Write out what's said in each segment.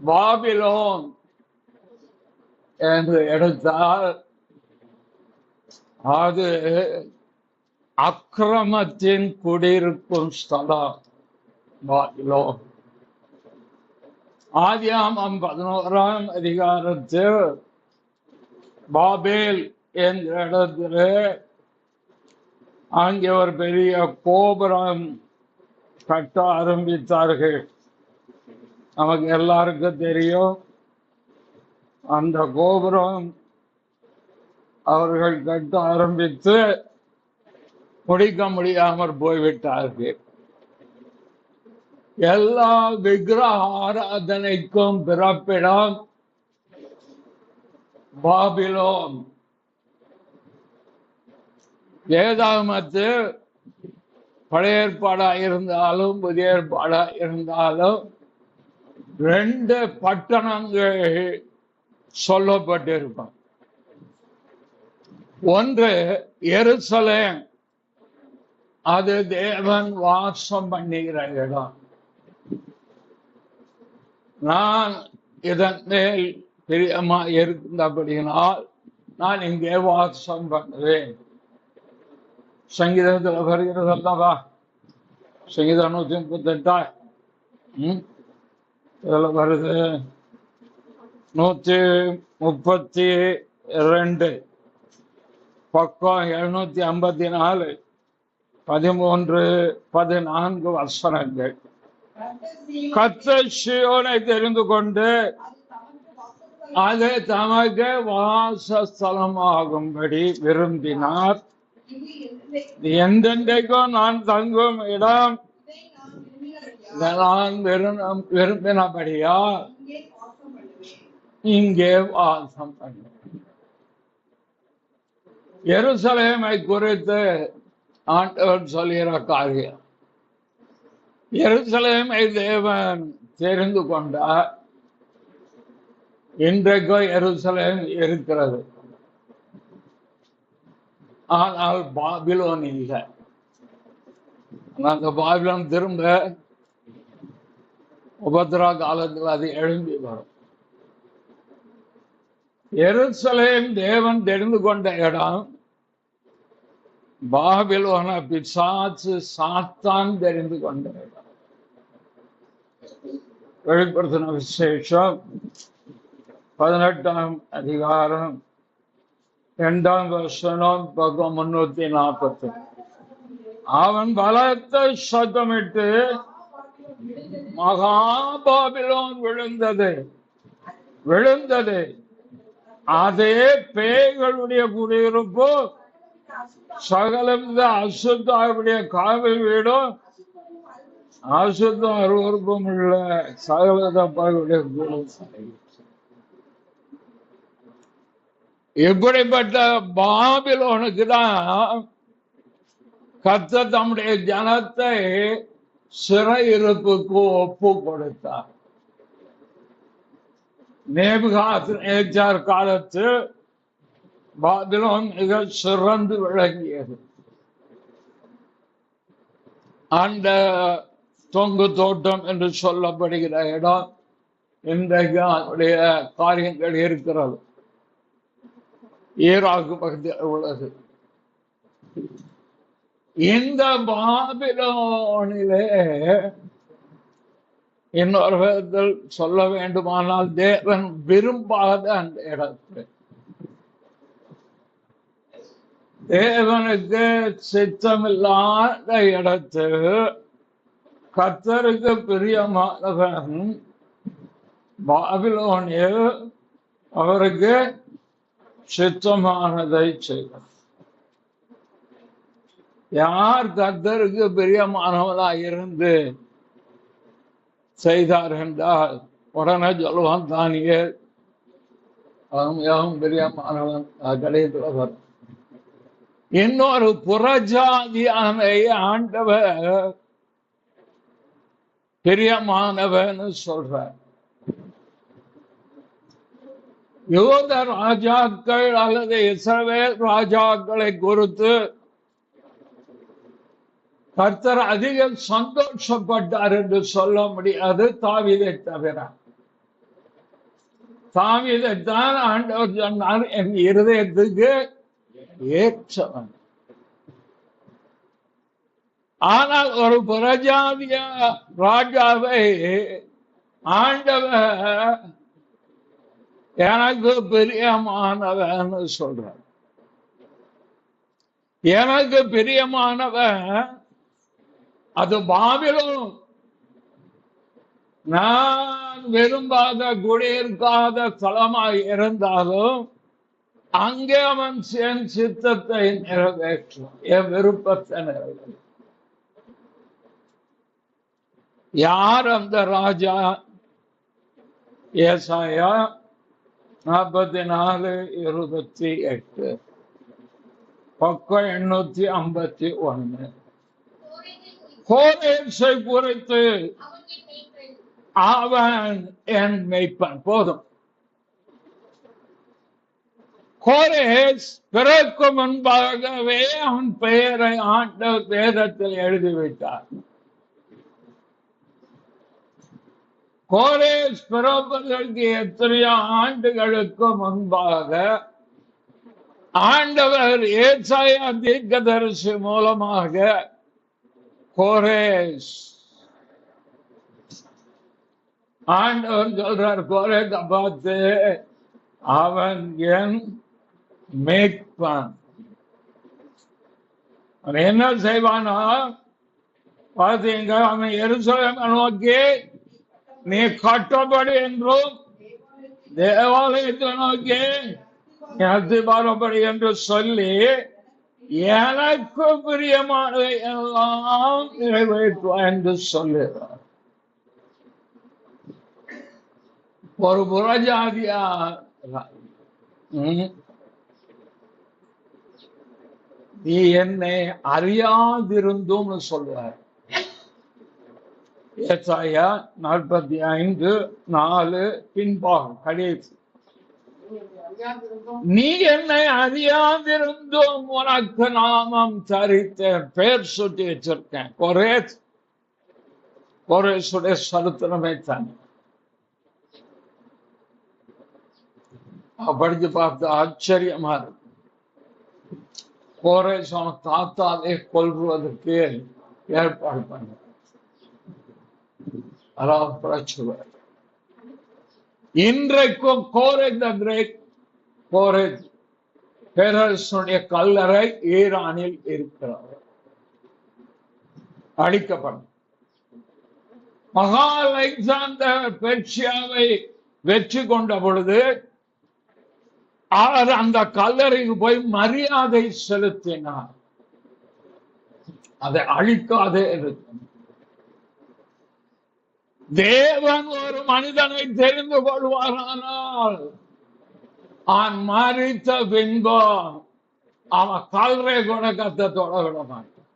Babylon என்று எடுத்தால் அது அக்கிரமத்தின் குடியிருக்கும் ஸ்தலம். பாபிலோன் ஆதியாகமம் 11ஆம் அதிகாரத்தில் பாபேல் என்ற இடத்துல அங்கே ஒரு பெரிய கோபுரம் கட்ட ஆரம்பித்தார்கள். நமக்கு எல்லாருக்கும் தெரியும், அந்த கோபுரம் அவர்கள் கட்ட ஆரம்பித்து முடிக்க முடியாமல் போய்விட்டார்கள். எல்லா விக்கிரக ஆராதனைக்கும் பிறப்பிடம் பாபிலோன். வேதாகமத்தில் பழைய ஏற்பாடா இருந்தாலும் புதிய ஏற்பாடா இருந்தாலும் 2 பட்டணங்கள் சொல்லப்பட்டிருக்கும். ஒன்று எருசலேம், அது தேவன் வாசம் பண்ணுகிற இடம். நான் இதன் மேல் பிரியமா இருந்தபடியினால் நான் இங்கே வாசம் பண்ணுவேன். சங்கீதத்தில் வருகிறது அல்லவா, சங்கீதம் 138 இதுல வருது. 132 பக்கம் 754 13 14 வசனங்கள். கர்த்தர் சீயோனை தெரிந்து கொண்டு அது தமக்கு வாசஸ்தலமாகும்படி விரும்பினார். எந்தெந்தைக்கும் நான் தங்கும் இடம் நான் விரும்பினபடியா இங்கே வாசம் பண்ண. எருசலேமை குறித்து ஆண்டவர் சொல்கிற காரியம், எருசலேமை தேவன் தெரிந்து கொண்டார். இன்றைக்கும் எருசலேம் இருக்கிறது, ஆனால் பாபிலோன் இல்லை. அந்த பாபிலோன் திரும்ப உபத்திரா காலத்தில் அது எழும்பி வரும். எருசலேம் தேவன் தெரிந்து கொண்ட இடம், பாபிலோன பிசாசு சாத்தான் தெரிந்து கொண்ட இடம். வெளிப்படுத்தின விசேஷம் 18ஆம் அதிகாரம் 2ஆம் வசனம் பக்கம் 340. அவன் பலத்த சத்தமிட்டு மகாபாபிலோன் விழுந்தது. அதே பேய்களுடைய குடியிருப்பு, சகலவித அசுத்தாவுடைய காவல் வீடும், அசுத்தம் அருவருப்பும் உள்ள சகலவித பாய்களுடைய குடியிருப்பு. இப்படிப்பட்ட பாபிலோனுக்கு தான் கர்த்தர் தம்முடைய ஜனத்தை சிறையிருப்புக்கு ஒப்பு கொடுத்தார். நேபுகாத்நேச்சார் காலத்து பாபிலோன் மிக சிறந்து விளங்கியது. அந்த தொங்கு தோட்டம் என்று சொல்லப்படுகிற இடம் இன்றைக்கு அதனுடைய காரியங்கள் இருக்கிறது. ஈராக்கு பகுதியில் உள்ளது. இந்த பாபிலோனிலே இன்னொரு விதத்தில் சொல்ல வேண்டுமானால் தேவன் விரும்பாத அந்த இடத்துல, தேவனுக்கு சித்தமில்லாத இடத்தில் கர்த்தருக்கு பிரியமானவன் பாபிலோனில் அவருக்கு சித்தமானதை செய்வார். யார் கர்த்தருக்கு பிரியமானவனாக இருந்து செய்தார் என்றால் உடனே சொல்லுவான், தானியேல் மிகவும் பிரியமானவன் கிடைத்தவர். இன்னொரு புறஜாதியான ஆண்டவர் பிரியமானவன் சொல்றார். யூத ராஜாக்கள் அல்லது இஸ்ரவேல் ராஜாக்களை குறித்து கர்த்தர் அதிகம் சந்தோஷப்பட்டார் என்று சொல்ல முடியாது, தாவீதை தவிர. தாவீதைத்தான் ஆண்டவர் சொன்னார், என் இருதயத்துக்கு ஏற்றவன். ஆனால் ஒரு புறஜாதிய ராஜாவை ஆண்டவர் எனக்கு பிரியமானவன் சொல்றார். எனக்கு பிரியமானவன் அது பாபிலோன். நான் விரும்பாத குடியிருக்காத ஸ்தலமாய் இருந்தாலும் அங்கே அவன் என் சித்தத்தை நிறைவேற்றும், என் விருப்பத்தை நிறைவேற்றும். யார் அந்த ராஜா? ஏசாயா 44:28, பக்கம் 851. கோரேசை குறித்து அவன் என் மெய்ப்பன். போதும். கோரேஸ் பிறகு முன்பாகவே அவன் பெயரை ஆண்டவர் வேதத்தில் எழுதிவிட்டார். கோரேஸ் பிறப்பதற்கு எத்தனையோ ஆண்டுகளுக்கு முன்பாக ஆண்டவர் ஏசாயா தீர்க்கதரிசி மூலமாக கோரேஸ் ஆண்டவர் சொல்றார், கோரேஸை பார்த்து அவன் என் மேய்ப்பன். அவன் என்ன செய்வானா பார்த்தீங்க, அவன் எருசலேமை நோக்கி நீ கட்டப்படி என்றும் தேவாலயத்தை நோக்கி அத்திபாரப்படி என்று சொல்லி எனக்கு பிரியமானதை எல்லாம் நிறைவேற்றுவான் என்று சொல்லுகிறார். ஒரு புறஜாதியா நீ என்னை அறியாதிருந்தும் சொல்லுவார். ஏசாயா 45:4 பின்பாகம் கடைசி. நீ என்னை அறியாதிருந்தும் உனக்கு நாமம் தரித்தேன், பெயர் சுட்டி வச்சிருக்கேன். கோரேசுடைய சரித்திரமே தானே. படிச்சு பார்த்து ஆச்சரியமா இருக்கு. கோரேஸ் அவன் தாத்தாவை கொல்வதற்கு ஏற்பாடு பண்ண பிரச்சுவர். இன்றைக்கும் கோரேஸ் பேரரசுடைய கல்லறை ஈரானில் இருக்கிறார், அழிக்கப்படும். மகா அலெக்சாண்டர் பெர்ஷியாவை வெற்றி கொண்ட பொழுது அவர் அந்த கல்லறைக்கு போய் மரியாதை செலுத்தினார். அதை அழிக்காதே இருக்கும். தேவன் ஒரு மனிதனை தெரிந்து கொள்வாரானால் அவன் மரித்த பின்பு அவன் கல்லறை கூட கத்தத்தோட விட மாட்டான்.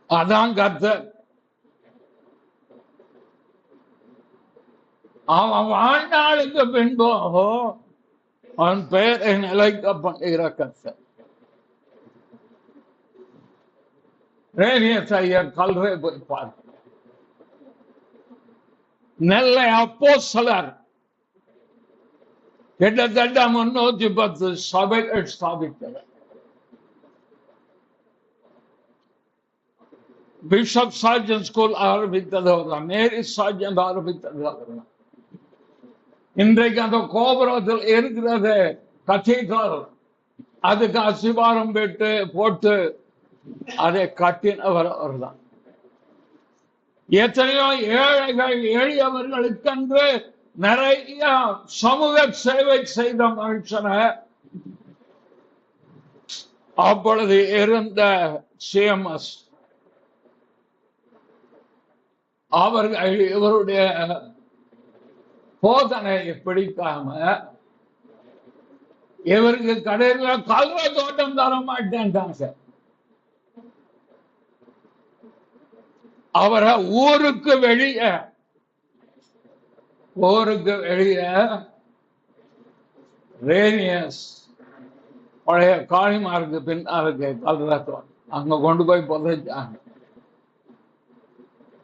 அதான் கர்த்தர். அவன் வாழ்நாளுக்கு பின்பு அவன் பெயரை நிலைக்க பண்ணுகிற கர்த்தர். ரேனியஸ் ஐயர் கல்றை போய் பார்க்க நெல்லை அப்போஸ்தலர் கிட்டத்தட்ட 310 சபைகள் ஸ்தாபித்தவர். பிஷப் சார்ஜன் ஸ்கூல் ஆரம்பித்தது அவர்தான். மேரி சார்ஜன் ஆரம்பித்தது அவர்தான். இன்றைக்கு அந்த கோபுரத்தில் இருக்கிறது கத்தீட்ரல். அதுக்கு அசிபாரம் போட்டு அதை கட்டினவர் அவர்தான். எத்தனையோ ஏழைகள் எளியவர்களுக்கென்று நிறைய சமூக சேவை செய்த மனுஷனை அப்பொழுது இருந்த CMS அவர்கள் இவருடைய போதனையை பிடிக்காம இவருக்கு கடையில் கல்வ தோட்டம் தர மாட்டேன்ட்டாங்க. அவரை ஊருக்கு வெளியே ரேனியஸ் பழைய காளிமாருக்கு பின்னாருக்கு கல்வ தோட்டம் அங்க கொண்டு போய் புதைச்சாங்க.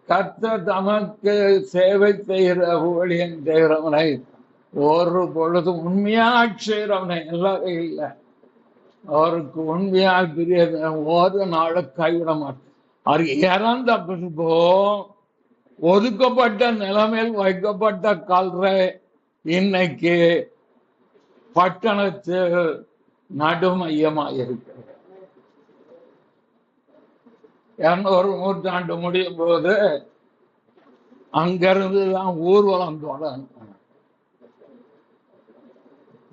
கர்த்தர் தமக்கு சேவை செய்கிற ஊழியம் செய்கிறவனை ஒரு பொழுதும் உண்மையா செய்கிறவனை எல்லாரும் இல்லை, அவருக்கு உண்மையா பிரிய ஒரு நாளும் கைவிட மாட்டார். அவர் இறந்த பின்போ ஒதுக்கப்பட்ட நிலைமையில் வைக்கப்பட்ட கல்றை இன்னைக்கு பட்டணத்தில் நடுமையமாக இருக்கிறது. 200 நூற்றாண்டு முடியும் போது அங்கிருந்து தான் ஊர்வலம் தொடங்கும்.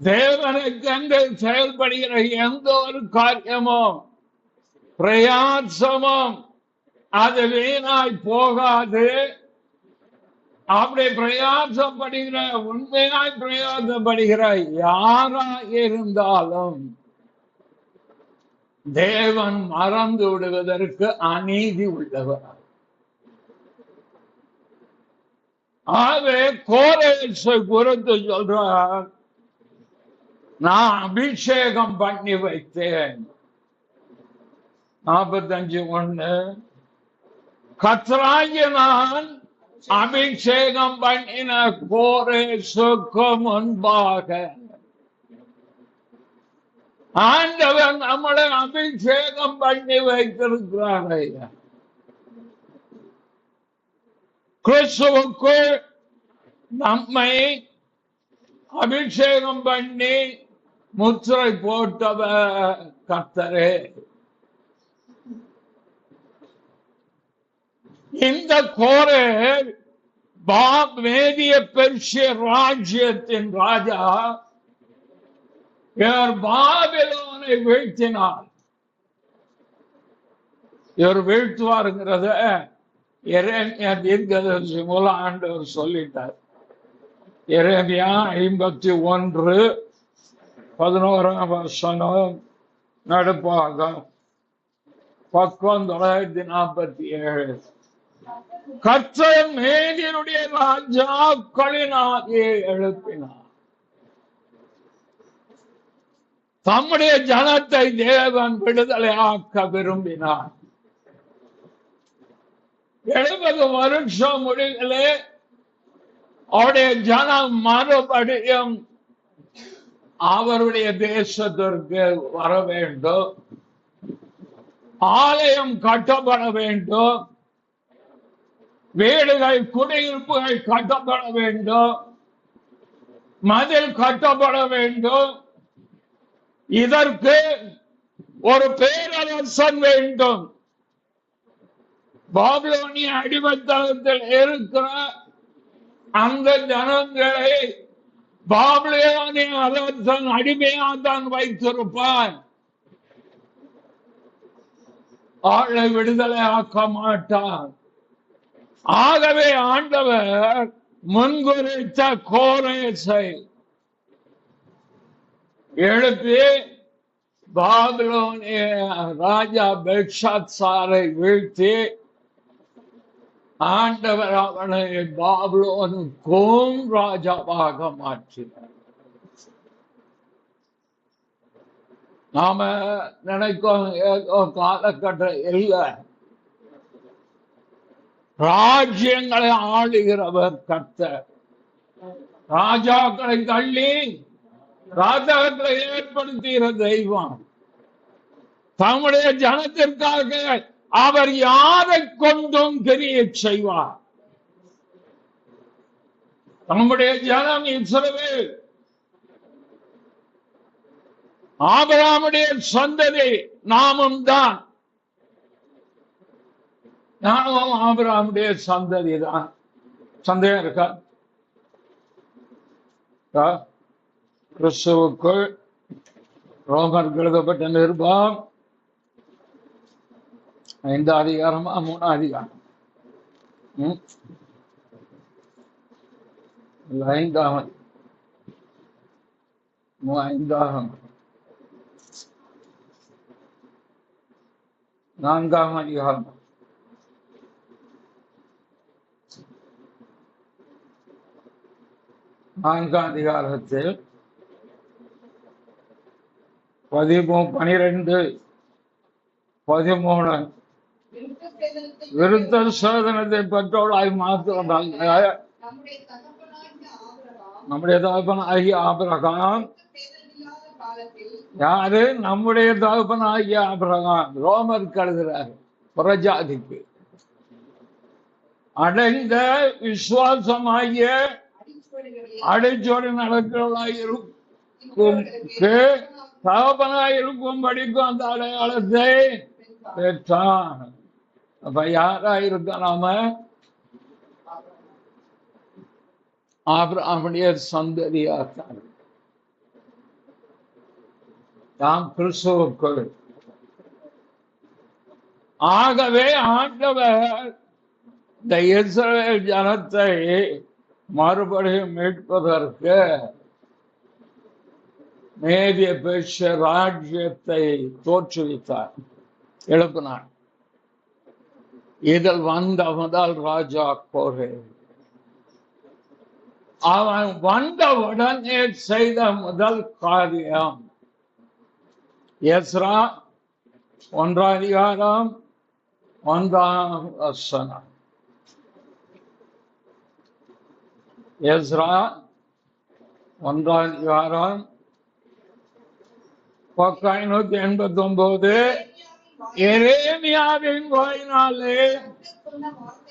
தேவனுக்கு செயல்படுகிற எந்த ஒரு காரியமும் பிரயாசமும் அது வீணாய் போகாது. அப்படி பிரயாசப்படுகிற உண்மையாய் பிரயாசப்படுகிற யாரா இருந்தாலும் தேவன் மறந்து விடுவதற்கு அநீதி உள்ளவர். ஆகவே கோரேசை குறித்து சொல்றார், நான் அபிஷேகம் பண்ணி வைத்தேன். 45:1 கர்த்தராகிய நான் அபிஷேகம் பண்ணின கோரேசுக்கு முன்பாக ஆண்டவர் நம்மளை அபிஷேகம் பண்ணி வைத்திருக்கிறார். கிறிஸ்துவுக்குள் நம்மை அபிஷேகம் பண்ணி முத்திரை போட்டவர் கர்த்தரே. இந்த கோரே மேதிய பெர்ஷிய ராஜ்யத்தின் ராஜா இவர் பாபிலோனை வீழ்த்தினார். இவர் வீழ்த்துவாருங்கிறத எரேமியா தீர்க்கதரிசி மூலம் ஆண்டவர் சொல்லிட்டார். எரேமியா 51:11 நடுப்பாகம் பக்கம் 947. கர்த்தர் மேதியருடைய ராஜாக்களினாலே எழுப்பினார். தம்முடைய ஜனத்தை தேவன் விடுதலையாக்க விரும்பினார். 70 வருஷம் முடிவிலே அவருடைய ஜனம் மறுபடியும் அவருடைய தேசத்திற்கு வர வேண்டும். ஆலயம் கட்டப்பட வேண்டும், வீடுகள் குடியிருப்புகள் கட்டப்பட வேண்டும், மதில் கட்டப்பட வேண்டும். இதற்கு ஒரு பேரரசன் வேண்டும். பாபிலோனிய அடிமைத்தனத்தில் இருக்கிற அந்த ஜனங்களை பாபிலோனிய அரசன் அடிமையாதான் வைத்திருப்பான். ஆளை விடுதலை ஆக்க மாட்டான். ஆகவே ஆண்டவர் முன்குறித்த கோரேசை எழுப்பி பாபிலோனிய ராஜா பெல்ஷாத்சாரை வீழ்த்தி ஆண்டவர் அவனை பாபிலோனுக்கும் ராஜாவாக மாற்றினார். நாம நினைக்கும் காலகட்டம் இல்லை, ராஜ்யங்களை ஆளுகிறவர் கர்த்தர். ராஜாக்களை தள்ளி ராஜாக்களை ஏற்படுத்துகிற தெய்வம். தம்முடைய ஜனத்திற்காக அவர் யாரை கொண்டும் கிரியை செய்வார். நம்முடைய ஜனம் இஸ்ரவேல், ஆபிரகாமுடைய சந்ததி நாமும் தான். நானும் ஆபிரகாமுடைய சந்ததி தான். சந்தேகம் இருக்கா? கிறிஸ்துவுக்குள் ரோமர் எழுதப்பட்ட நிருபம் 5ஆம் அதிகாரமா 3ஆம் அதிகாரம்? 5ஆம் 4ஆம் அதிகாரம். நான்காம் அதிகாரத்தில் 12, 13. விருத்த சேதனத்தை பெற்றவளாய் மாற்றுவதாக நம்முடைய தகப்பனாகிய ஆபிரகாம். யாரு? நம்முடைய தகப்பனாகிய ஆபிரகாம். ரோமர் கழுகிறார் புறஜாதிக்கு அடைந்த விசுவாசமாகிய அடைச்சோடு நடக்கிறவர்களாயிருக்கும் தகப்பனாயிருக்கும் படிக்கும் அந்த அடையாளத்தை பெற்றான். அப்ப யாரா இருக்க நாம? ஆபிரகாமுடைய சந்ததியார் நாம் கிறிஸ்துவுக்குள். ஆகவே ஆண்டவர் இந்த இஸ்ரவேல் ஜனத்தை மறுபடியும் மீட்பதற்கு மேதிய பேச ராஜ்யத்தை தோற்றுவித்தார், எழுப்பினார். இதில் வந்த முதல் ராஜா கோரே. அவன் வந்த உடனே செய்த முதல் காரியம் எஸ்ரா 1:1 எஸ்ரா 1:589 எரேமியாவின் வாயினாலே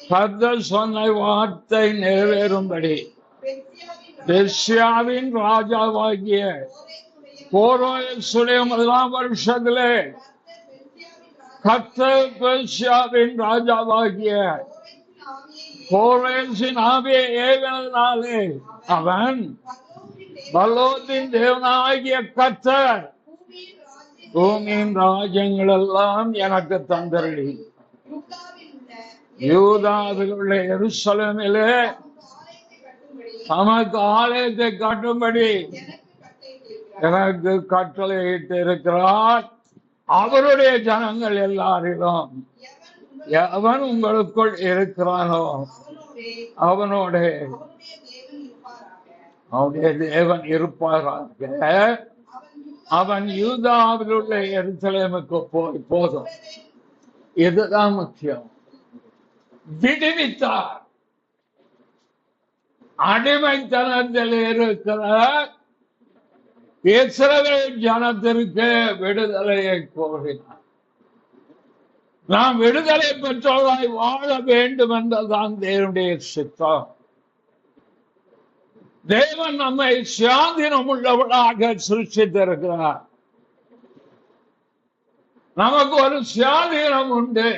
கர்த்தர் சொன்ன வார்த்தை நிறைவேறும்படி பெர்சியாவின் ராஜாவாகிய கோரேசுடைய 1ஆம் வருஷத்திலே கர்த்தர் பெர்சியாவின் ராஜாவாகிய கோரேசின் ஆவியை ஏவினதினாலே அவன் பலோத்தின் தேவனாகிய கர்த்தர் பூமியின் ராஜ்யங்கள் எல்லாம் எனக்கு தந்தருளி யூதாவில் உள்ள எருசலேமிலே தமக்கு ஆலயத்தை கட்டும்படி எனக்கு கட்டளையிட்டு இருக்கிறார். அவருடைய ஜனங்கள் எல்லாரிலும் எவன் உங்களுக்குள் இருக்கிறானோ அவனுடைய தேவன் இருப்பாராக. அவன் யூதாவில் உள்ள எருசலேமுக்கு போதும். இதுதான் முக்கியம். விடுவித்தார். அடிமைத்தனத்தில் இருக்கிற இஸ்ரவேல் ஜனத்திற்கு விடுதலையை கோரினார். நாம் விடுதலை பெற்றவர்களாய் வாழ வேண்டும் என்றுதான் தேவனுடைய சித்தம். தேவன் நம்மை சுயாதீனம் உள்ளவர்களாக சிருஷ்டித்திருக்கிறார். நமக்கு ஒரு சுயாதீனம் உண்டு.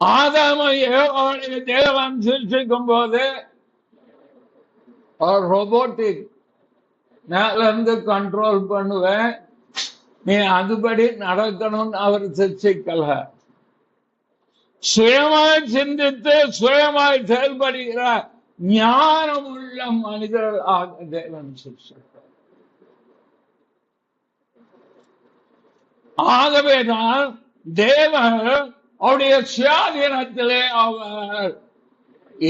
ஆதாமை ஏவாளை தேவன் சிருஷ்டிக்கும் போது ஒரு ரோபோட்டிக் மேல இருந்து கண்ட்ரோல் பண்ணுவேன், நீ அதுபடி நடக்கணும்னு அவர் சிருஷ்டிக்கல. சுயமாய் சிந்தித்து சுயமாய் செயல்படுகிற ஞானம் உள்ள மனிதர்களாக தேவன் சிருஷ்டித்தார். ஆகவேதான் தேவன் அவருடைய சுயாதீனத்திலே அவர்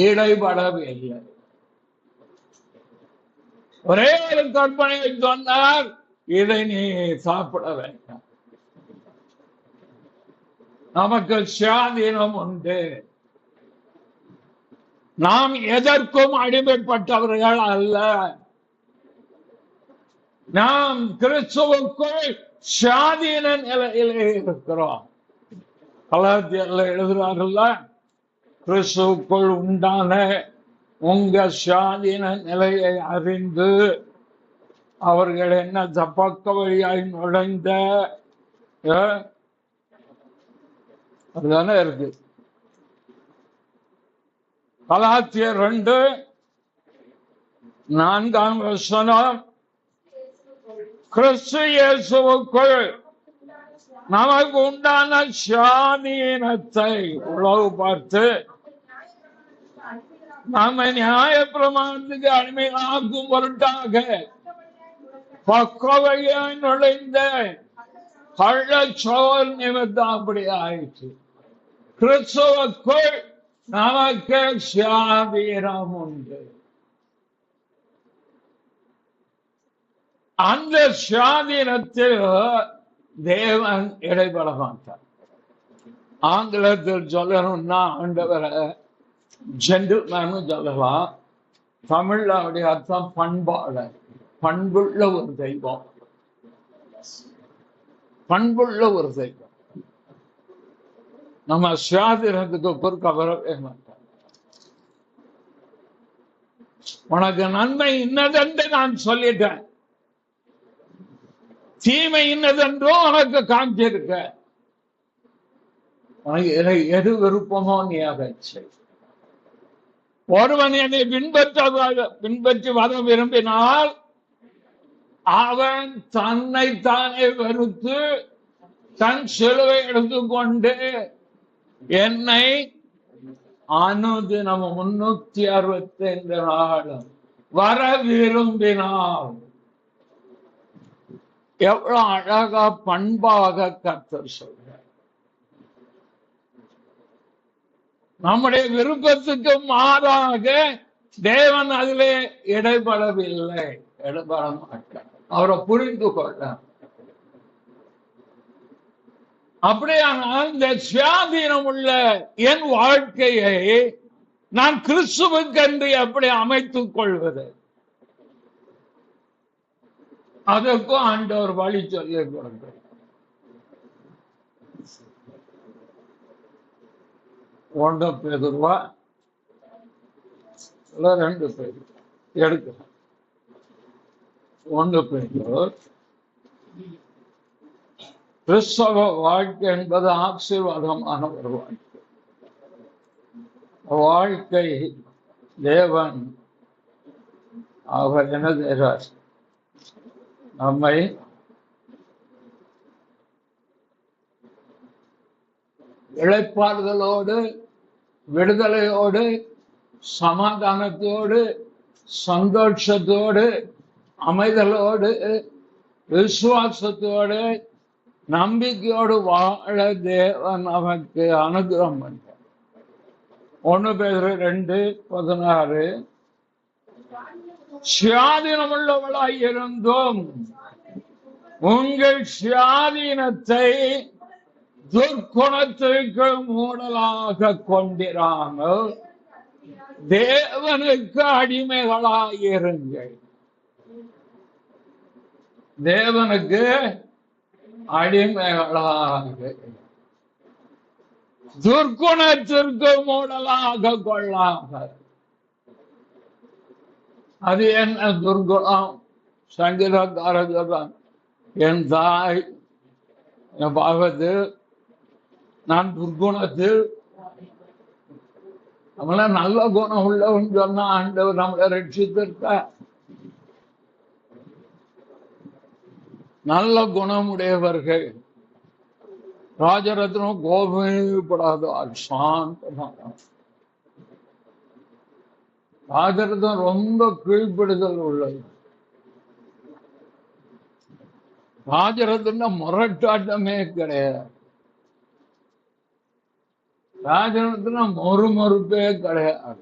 ஈடுபடவில்லை. ஒரே ஒரு கற்பனையை சொன்னார், இதை நீ சாப்பிட வேண்டாம். நமக்கு சுயாதீனம் உண்டு. நாம் எதற்கும் அடிமைப்பட்டவர்கள் அல்ல. நாம் கிறிஸ்துவுக்குள் சுயாதீன நிலையிலே இருக்கிறோம். கலாத்தியர்ல எழுதுறாருல்ல, கிறிஸ்துவுக்குள் உண்டான உங்க சுயாதீன நிலையை அறிந்து அவர்கள் என்ன பக்க வழியாய் நுழைந்த அதுதானே இருக்கு. கலாத்தியர் 2:4 கிறிஸ்து இயேசுவுக்குள் நமக்கு உண்டான சுயாதீனத்தை உளவு பார்த்து நம்மை நியாய பிரமாணத்துக்கு அடிமையாக்கும் பொருட்டாக பக்க வழியாய் நுழைந்த கள்ளச்சோர் நிமித்தம் அப்படி ஆயிடுச்சு. கிறிஸ்துவுக்குள் நமக்கு சுயாதீனம் உண்டு. அந்த சுயாதீனத்தில் தேவன் இடைபட மாட்டார். ஆங்கிலத்தில் சொல்லணும்னா ஆண்டவரை ஜென்டில்மேன் சொல்லலாம். தமிழ்ல அவருடைய அர்த்தம் பண்பாளர், பண்புள்ள ஒரு தெய்வம், பண்புள்ள ஒரு தெய்வம். நம்ம சுயாதீனத்துக்கு குறுக்க வரவே மாட்டோம். உனக்கு நன்மை இன்னதென்று நான் சொல்லிட்டேன், தீமை இன்னதென்றும் உனக்கு காமிச்சிருக்க. உனக்கு எது விருப்பமோ நீ அதை செய். ஒருவன் என்னை பின்பற்றி வர விரும்பினால் அவன் தன்னைத்தானே வெறுத்து தன் சிலுவை எடுத்துக்கொண்டு என்னை அனுதினம் 365 நாளும் வர விரும்பினார். எவ்வளவு அழகா பண்பாக கர்த்தர் சொல்ற. நம்முடைய விருப்பத்துக்கு மாறாக தேவன் அதிலே இடைபடவில்லை, இடைபட மாட்டார். அவரை புரிந்து கொள்ள. அப்படியானால் இந்த சுயாதீனம் உள்ள என் வாழ்க்கையை நான் கிறிஸ்துவுக்கென்று எப்படி அமைத்துக் கொள்வது? அதற்கும் ஆண்டவர் வழி சொல்லி கொடுக்கிறார். 1 பேதுரு 2 பேர் எடுக்கிறேன். 1 பேதுரு. கிறிஸ்தவ வாழ்க்கை என்பது ஆசீர்வாதமான ஒரு வாழ்க்கை. வாழ்க்கை தேவன் அவர் என்ன செய்கிறார்? நம்மை இளைப்பாறுதலோடு, விடுதலையோடு, சமாதானத்தோடு, சந்தோஷத்தோடு, அமைதலோடு, விசுவாசத்தோடு, நம்பிக்கையோடு வாழ தேவன் நமக்கு அனுகிரகம் பண்றார். 1 பேதுரு 2:16 சுயாதீனமுள்ளவளாய் இருந்தும் உங்கள் சுயாதீனத்தை துர்க்குணத்திற்கு மூடலாக கொண்டிராமல் தேவனுக்கு அடிமைகளாயிருங்கள். தேவனுக்கு அடிமைகளாக, துர்க்குணத்திற்கு மூடலாக கொள்ளாக. அது என்ன துர்குணம்? சங்கீதக்காரன் என் தாய் என் பாவத்தில் நான் துர்குணத்தில், நம்மள நல்ல குணம் உள்ளவன் சொன்னா ஆண்டவர் நம்மளை ரட்சித்திருக்க. நல்ல குணமுடையவர்கள் ராஜரத்னம் கோபப்படாத சாந்தமான. ராஜரத்னம் ரொம்ப கீழ்ப்படுதல் உள்ளது. ராஜரத்னம் முரட்டாட்டமே கிடையாது. ராஜரத்னம் மறுமறுப்பே கிடையாது.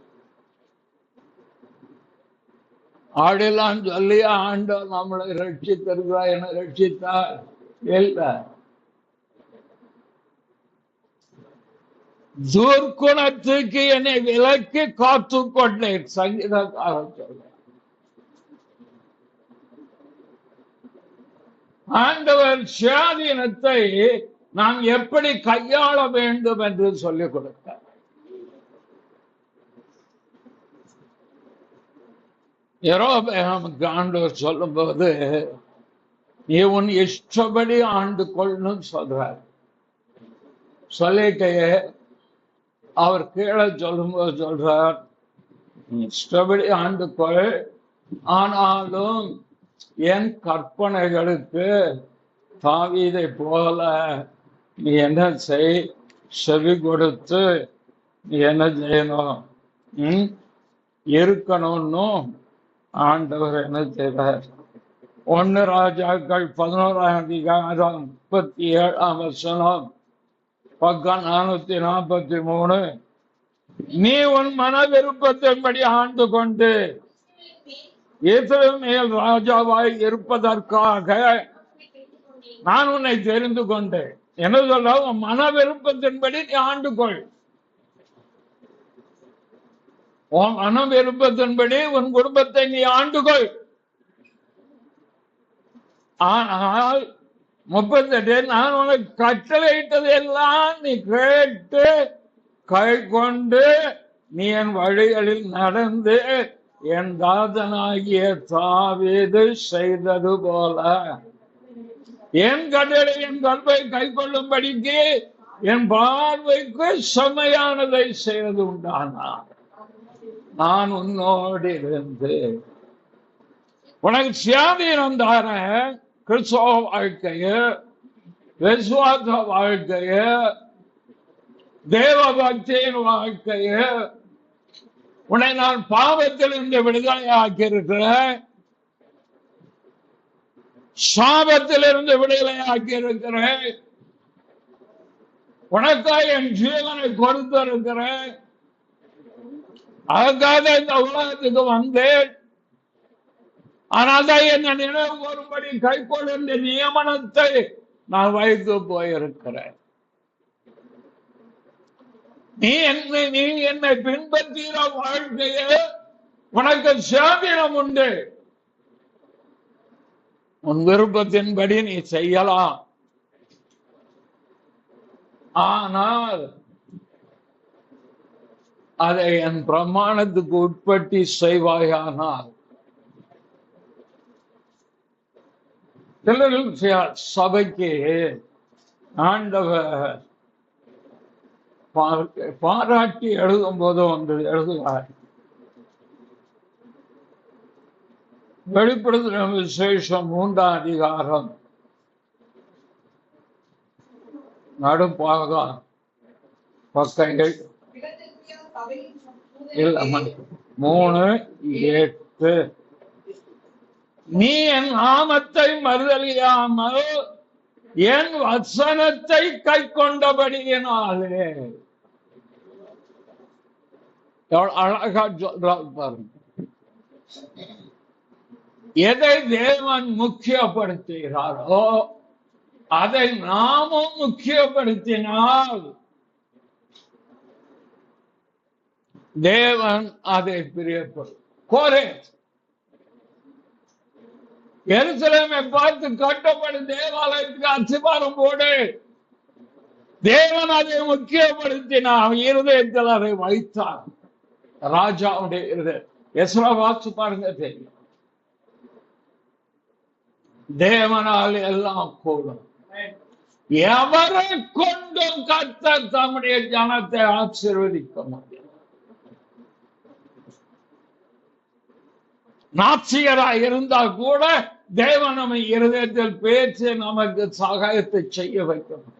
ஆடெல்லாம் சொல்லி ஆண்டவர் நம்மளை ரட்சித்திருக்கா, என்ன ரட்சித்தார் இல்ல. துர்க்குணத்துக்கு என்னை விலக்கி காத்து கொண்டேன். சங்கீதக்காரன் சொல்ற. ஆண்டவர் சுயாதீனத்தை நாம் எப்படி கையாள வேண்டும் என்று சொல்லிக் கொடுத்தார். யெரொபெயாமுக்கு ஆண்டவர் சொல்லும் போது நீ உன் இஷ்டப்படி ஆண்டு கொள்னு சொல்றார். சொல்லிட்டே அவர் கீழே சொல்லும்போது சொல்றார், இஷ்டப்படி ஆண்டு கொள், ஆனாலும் என் கற்பனைகளுக்கு தாவீதை போல நீ என்ன செய், செவி கொடுத்து நீ என்ன செய்யணும், இருக்கணும்னு ஆண்டவர் என்ன செய்தார். 1 ராஜாக்கள் 11:37 பக்கம் 443. நீ உன் மன விருப்பத்தின்படி ஆண்டு கொண்டு இஸ்ரவேல் ராஜாவாய் இருப்பதற்காக நான் உன்னை தெரிந்து கொண்டேன். என்ன சொல்ற? உன் மன விருப்பத்தின்படி நீ ஆண்டுகொள். உன் மன விருப்பத்தின்படி உன் குடும்பத்தை நீ ஆண்டுகொள். ஆனால் 38 நான் உனக்கு கட்டளையிட்டது எல்லாம் நீ கேட்டு கை கொண்டு நீ என் வழிகளில் நடந்து என் தாதனாகிய தாவீது செய்தது போல என் கட்டளை என் கல்வை கை கொள்ளும்படிக்கு என் பார்வைக்கு செம்மையானதை செய்வது உண்டானா நான் உன்னோடு இருந்து உனக்கு சுயாதீனம் தார கிறிஸ்தவ வாழ்க்கைய, விசுவாச வாழ்க்கைய, தேவ பக்தியின் வாழ்க்கைய உன்னை நான் பாவத்தில் இருந்து விடுதலை ஆக்கியிருக்கிறேன், சாபத்தில் இருந்து விடுதலை ஆக்கியிருக்கிறேன், உனக்காக என் ஜீவனை கொடுத்திருக்கிறேன், அதுக்காக இந்த உலகத்துக்கு வந்தேன். ஆனால் என்ன நினைவு வரும்படி கைக்கொள் என்ற நியமனத்தை நான் வைத்து போயிருக்கிறேன். நீ என்னை பின்பற்றுகிற வாழ்க்கைய உனக்கு சுதந்திரம் உண்டு. உன் விருப்பத்தின்படி நீ செய்யலாம். ஆனால் அதை என் பிரமாணத்துக்கு உட்பட்டு செய்வாயானால் சபைக்கு ஆண்டவர் பாராட்டி எழுதும் போது ஒன்று எழுதுவார். வெளிப்படுத்தின விசேஷம் 3ஆம் அதிகாரம் நடுப்பாக பக்கங்கள் 3:8 நீ என் நாமத்தை மறுதலியாமல் என் வசனத்தை கை கொண்டபடியினாலே. அழகா சொல்றார் பாருங்க. எதை தேவன் முக்கியப்படுத்துகிறாரோ அதை நாமும் முக்கியப்படுத்தினால் தேவன் அதை பிரியப்படும். கோரேஸ் எருசலேமை பார்த்து கட்டப்படும் தேவாலயத்துக்கு அஸ்திபாரம் போடு. தேவன் அதை முக்கியப்படுத்தினார், இருதயத்தில் அதை வைத்தார். ராஜாவுடைய இருதயம். எஸ்ரா வாசி பாருங்க தெரியும். தேவனால் எல்லாம் கூடும். எவரை கொண்டும் கர்த்தர் தம்முடைய ஜனத்தை ஆசீர்வதிக்க முடியும். நாட்சியராய் இருந்தா கூட தேவன் நம்ம இருதயத்தில் பேச்சு நமக்கு சகாயத்தை செய்ய வைக்க முடியும்.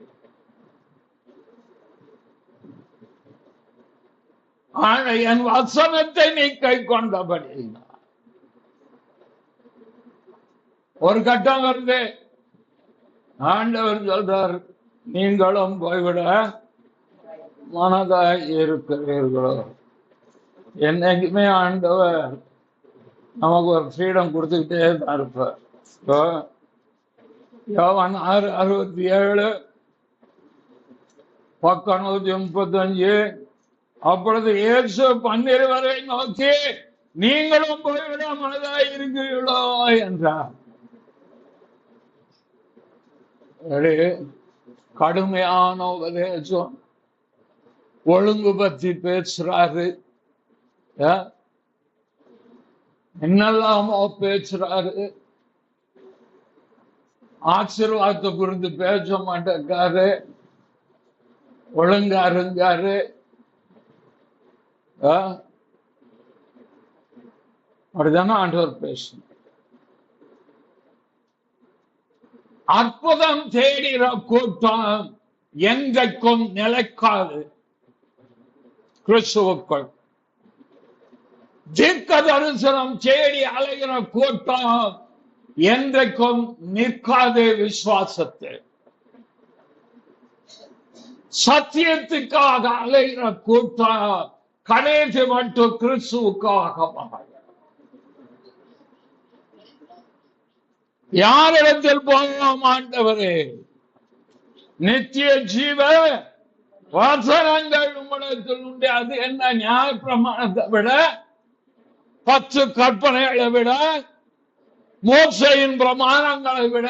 என் வசனத்தை நீ கை கொண்டபடி. ஒரு கட்டம் வருது, ஆண்டவர் சொல்றார், நீங்களும் போய்விட மனதாய் இருக்கிறீர்களோ. என்னைக்குமே ஆண்டவர் நமக்கு ஒரு ஃப்ரீடம் கொடுத்துக்கிட்டே தான் இருப்பார். யோவான் 6:67 பக்கம் 135 அப்பொழுது இயேசு 12 நோக்கி நீங்களும் போய்விட மனதாய் இருக்கிறீர்களோ என்றார். கடுமையான உபதேசம், ஒழுங்கு பற்றி பேசுறாரு, என்னெல்லாமோ பேசுறாரு, ஆசீர்வாதத்தை குறித்து பேச மாட்டேங்காரு, ஒழுங்கா இருந்தாரு. அப்படிதானே ஆண்டவர் பேசணும். அற்புதம் தேடுகிற கூட்டம் எங்கைக்கும் நிலைக்காது. கிறிஸ்துவுக்குள் தீர்க்க தரிசனம் தேடி அலைகிற கூட்டம் என்றைக்கும் நிற்காது. விசுவாசத்தில் சத்தியத்துக்காக அலைகிற கூட்டம் கடைசி மட்டும் கிறிஸ்துவுக்காக. யாரிடத்தில் போவோம் ஆண்டவரே? நித்திய ஜீவ வசனங்கள் உம்மிடத்தில் உண்டு. அது என்ன? நியாய பிரமாணத்தை விட, 10 கற்பனைகளை விட, மோசையின் பிரமாணங்களை விட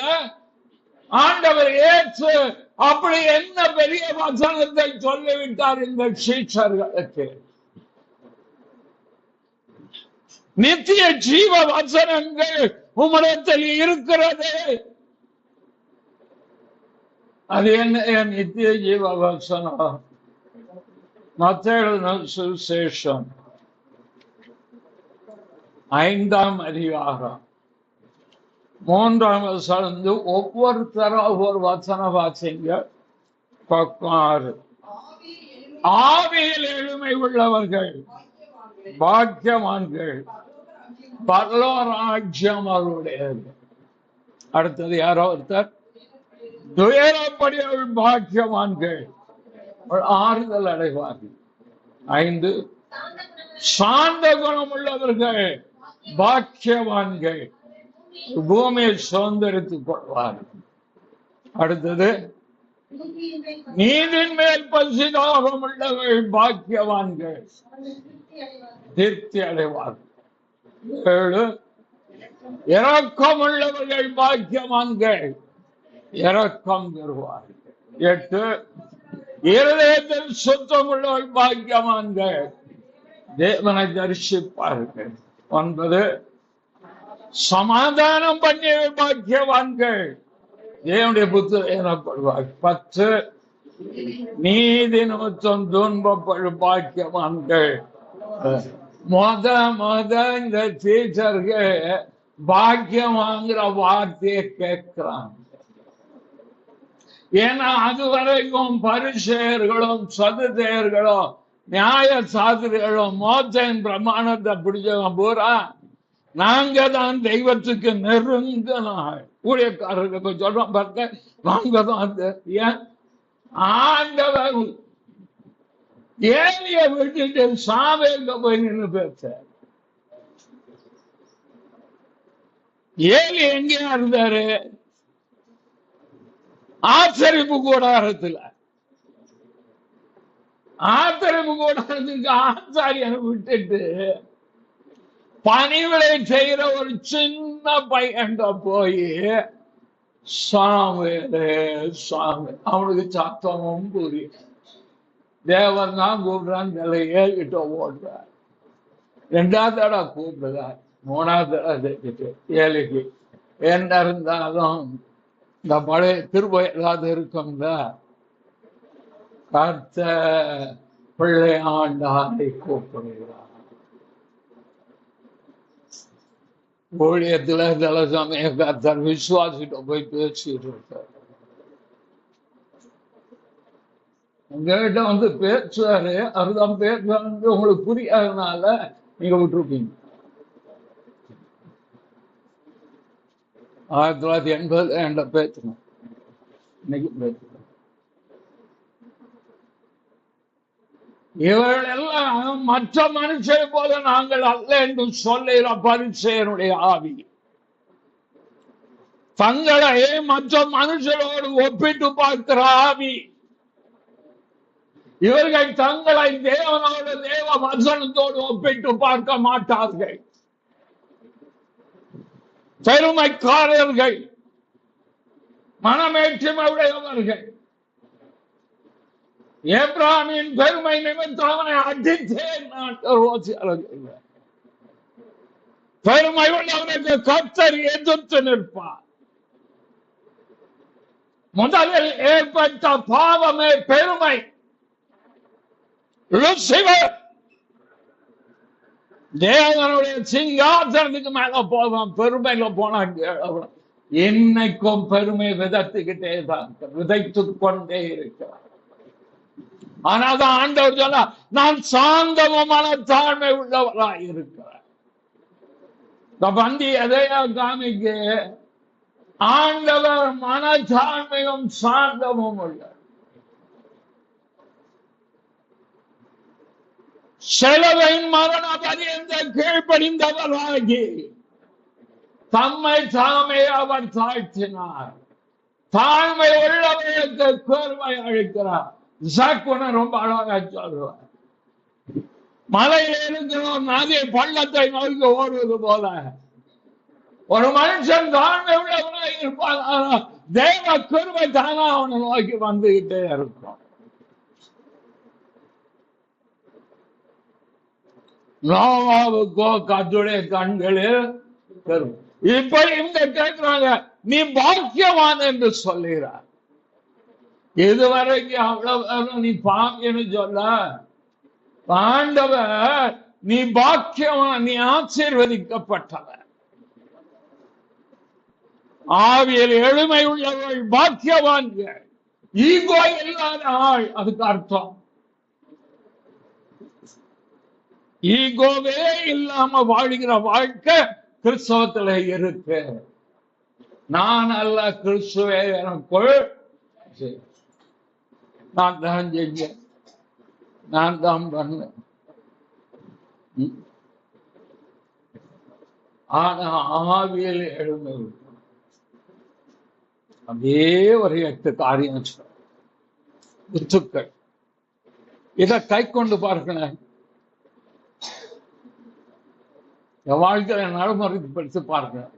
ஆண்டவர் இயேசு அப்படி என்ன பெரிய வசனத்தை சொல்லிவிட்டார் இந்த சீஷர்களுக்கு? நித்திய ஜீவ வசனங்கள் உம்மிடத்தில் இருக்கிறது. அது என்ன நித்திய ஜீவ வசனம்? மத்தேயு சுவிசேஷம் 5ஆம் அதிகாரம் 3ஆம் வசனம். ஒவ்வொருத்தரும் ஒவ்வொரு வசனம் வாசிங்க. பக்கம் 6. ஆவியில் எளிமை உள்ளவர்கள் பாக்கியவான்கள், பரலோராஜ்யம் அவருடையது. அடுத்தது யாரோ ஒருத்தர், துயரப்படியவர்கள் பாக்கியவான்கள், ஆறுதல் அடைவார்கள். 5, சாந்த குணம் உள்ளவர்கள் பாக்கியவான்கள், பூமியை சுதந்திரித்துக் கொள்வார்கள். அடுத்தது, நீதின் மேல் பசிதாகம் உள்ளவர்கள் பாக்கியவான்கள், திருப்தி அடைவார்கள். 7, இரக்கம் உள்ளவர்கள் பாக்கியவான்கள், இரக்கம் பெறுவார்கள். 8, இருதயத்தில் சுத்தம் உள்ளவர்கள் பாக்கியவான்கள், தேவனை தரிசிப்பார்கள். 9, சமாதானம் பண்ணிய பாக்கியவான்கள், தேவனுடைய புத்திரர் எனப்படுவார்கள். 10, நீதி நிமித்தம் துன்பப்படும் பாக்கியவான்கள். இந்த டீச்சர்கள் பாக்கியம் வாங்குற வார்த்தையை கேட்கிறாங்க. ஏன்னா அதுவரைக்கும் பரிசேயர்களும் சதுசேயர்களும் நியாய சாஸ்திரிகளும் மோசையின் பிரமாணத்தை பிடிச்சவங்க பூரா நாங்க தான் தெய்வத்துக்கு நெருங்கினாள். ஊழியக்காரர்களுக்கு சொல்றோம் பார்க்க, நாங்க தான். ஏன் ஆண்டவர் ஏலிய விட்டுட்டு சாவேங்க போய் நின்று பேச? ஏலி எங்கேயா இருந்தாரு? ஆச்சரிப்பு கூடாரத்துல. ஆச்சரிப்பு கூடாரத்துக்கு ஆச்சாரியனை விட்டுட்டு பணிவிடை செய்யற ஒரு சின்ன பையன் போய் சாமி அவனுக்கு சத்தமும் புரியும். தேவன் தான் கூப்பிடுறான், ஏகிட்ட ஓடுறார். 2ஆவது தடவை கூப்பிடுறார், 3ஆவது தடவை ஏழைக்கு. என்ன இருந்தாலும் இந்த பழைய திரும்ப ஏதாவது இருக்கும்ல, கர்த்தர் பிள்ளை ஆண்டாரை கூப்பிடுகிறார். ஊழியத்துல சில சமயம் கர்த்தர் விசுவாசிட்ட போய் பேசிட்டு இருக்கார். உங்ககிட்ட வந்து பேசுவாரு, அதுதான் பேசுவாரு. உங்களுக்கு புரியாதனால நீங்க விட்டுருப்பீங்க. 1980 என்கிட்ட பேசணும், இன்னைக்கு பேசணும். இவர்கள் எல்லாம் மற்ற மனுஷரை போல நாங்கள் அல்ல என்று சொல்லுகிற பரிசேயனுடைய ஆவி. தங்களை மற்ற மனுஷரோடு ஒப்பிட்டு பார்க்கிற ஆவி. இவர்கள் தங்களை தேவனோடு தேவ வசனத்தோடு ஒப்பிட்டு பார்க்க மாட்டார்கள். பெருமைக்காரர்கள், மனமேற்றுமை உடையவர்கள். ஏப்ராமின் பெருமை நிமித்தம் அவனை அடித்தேன். பெருமை உள்ளவனுக்கு கர்த்தர் எதிர்த்து நிற்பார். முதலில் ஏற்பட்ட பாவமே பெருமை. லூசிபர் தேவனுடைய சிங்காசனத்துக்கு மேல போவான், பெருமையில போனாங்க. என்னைக்கும் பெருமை விதைத்துக்கிட்டே தான், விதைத்துக் கொண்டே இருக்கிறார். ஆனால்தான் ஆண்டவர் சொன்னா, நான் சாந்தமும் மனத்தாழ்மை உள்ளவராய் இருக்கிறேன். இந்த பந்தி எதையா காமிக்க, ஆண்டவர் மனத்தாழ்மையும் சாந்தமும் உள்ள. செலவின் மரண பரியந்த கீழ்ப்படிந்தவராகி தம்மை தாமே அவர் தாழ்த்தினார். தாழ்மை உள்ளவர்களுக்கு பெருமை அளிக்கிறார். ஜாக்குன ரொம்ப அழகா சொல்லுவார். மலையில் இருக்கிறோம் நதி பள்ளத்தை நோக்கி ஓடுவது போல ஒரு மனுஷன் தாழ்மை உள்ளவனாக இருப்பான். தேவ கிருபை தானா அவனை நோக்கி வந்துகிட்டே இருக்கும். நோவாவுக்கோ கர்த்தருடைய கண்களில் இப்ப இங்க கேட்கிறாங்க, நீ பாக்கியவான் என்று சொல்லுகிறார். இதுவரைக்கும் அவ்வளவு நீ பாக்கியன்னு சொல்ல, ஆண்டவர் நீ பாக்கியவான், நீ ஆசீர்வதிக்கப்பட்டவர், ஆவியில் எளிமை உள்ளவர்கள் பாக்கியவான்கள், ஈகோ இல்லாத ஆள். அதுக்கு அர்த்தம் ஈகோவே இல்லாம வாழ்கிற வாழ்க்கை கிறிஸ்தவத்துல இருக்கு. நான் அல்ல, கிறிஸ்துவே எனக்குள், நான் தான் செஞ்சேன், நான் தான் பண்ணேன். ஆனா ஆவியில் எழுமை அப்படியே ஒரு 8 காரியம் வித்துக்கள். இதை கை கொண்டு பார்க்கணும். வாழ்க்கையை நடைமுறைப்படுத்தி பார்க்கணும்.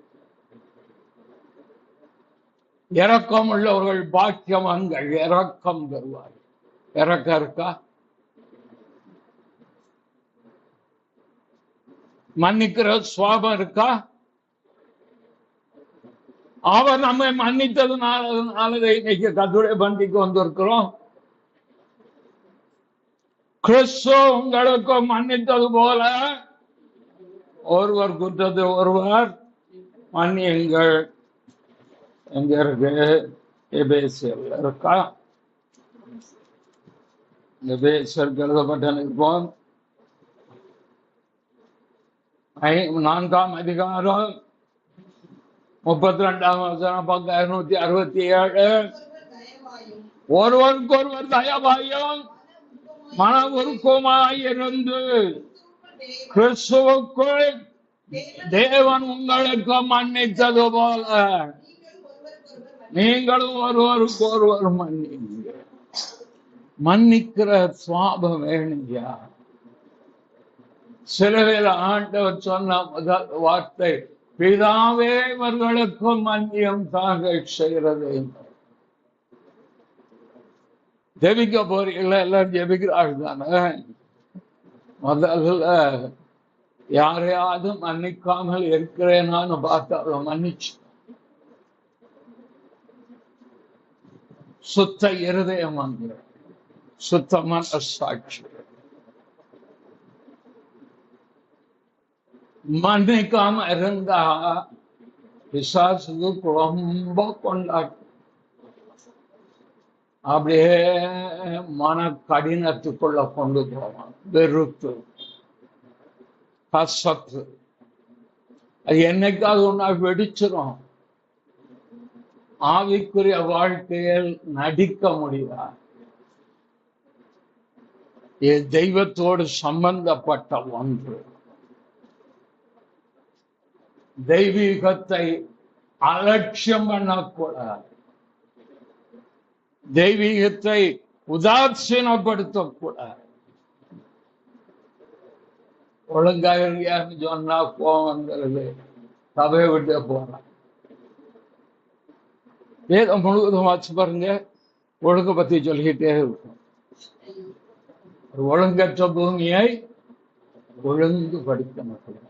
இரக்கம் உள்ளவர்கள் பாக்கியவான்கள், இரக்கம் பெறுவார். இறக்கம் இருக்கா? மன்னிக்கிற சுவாபம் இருக்கா? அவர் நம்மை மன்னித்ததுனால இன்னைக்கு கர்த்தருடைய பந்திக்கு வந்திருக்கிறோம். கிறிஸ்து உங்களுக்கு மன்னித்தது போல ஒருவர் குற்றத்தை ஒருவர் மன்னியுங்கள். எங்க இருக்கு? எபேசியர்ல இருக்கா? எபேசியருக்கு எழுதப்பட்ட நிருபம் 4ஆம் அதிகாரம் 32ஆம் வசனம், பக்கம் 267. ஒருவருக்கு ஒருவர் தயவாயும் மன உருக்கமாயிருந்து கிறிஸ்துவுக்குள் தேவன் உங்களுக்கு மன்னித்தது போல நீங்களும் ஒருவருக்கு ஒருவர் மன்னிங்க. மன்னிக்கிற சுவாபம் வேணுங்க. சிலுவையில் ஆண்டவர் சொன்ன முதல் வார்த்தை, பிதாவே இவர்களுக்கு மன்னியும் தாங்கள் செய்கிறது. ஜெபிக்க போறீங்களா? எல்லாரும் ஜெபிக்கிறார்கள் தானே. முதல்ல யாரையாவது மன்னிக்காமல் இருக்கிறேனான்னு பார்த்தாலும் மன்னிச்சு, சுத்த இருதயம் வந்து சுத்தமான சாட்சி. மன்னிக்காம இருந்தா பிசாசுக்கு ரொம்ப கொண்டாட்டம். அப்படியே மன கடினத்துக்குள்ள கொண்டு போவான். வெறுப்பு, கசப்பு, அது என்னைக்காவது ஒன்னா வெடிச்சிடும். ஆவிக்குரிய வாழ்க்கையில் நடிக்க முடியாது. தெய்வத்தோடு சம்பந்தப்பட்ட ஒன்று. தெய்வீகத்தை அலட்சியம் பண்ணக்கூடாது. தெய்வீகத்தை உதாசீனப்படுத்தக்கூடாது. ஒழுங்காயிருன்னு சொன்னா கோவம் வந்துருது, சபையை விட்டு போறான். வேதம் முழுவதும் வாச்சு பாருங்க, ஒழுங்க பத்தி சொல்லிக்கிட்டே இருக்கும். ஒழுங்கற்ற பூமியை ஒழுங்குபடுத்த மட்டும்.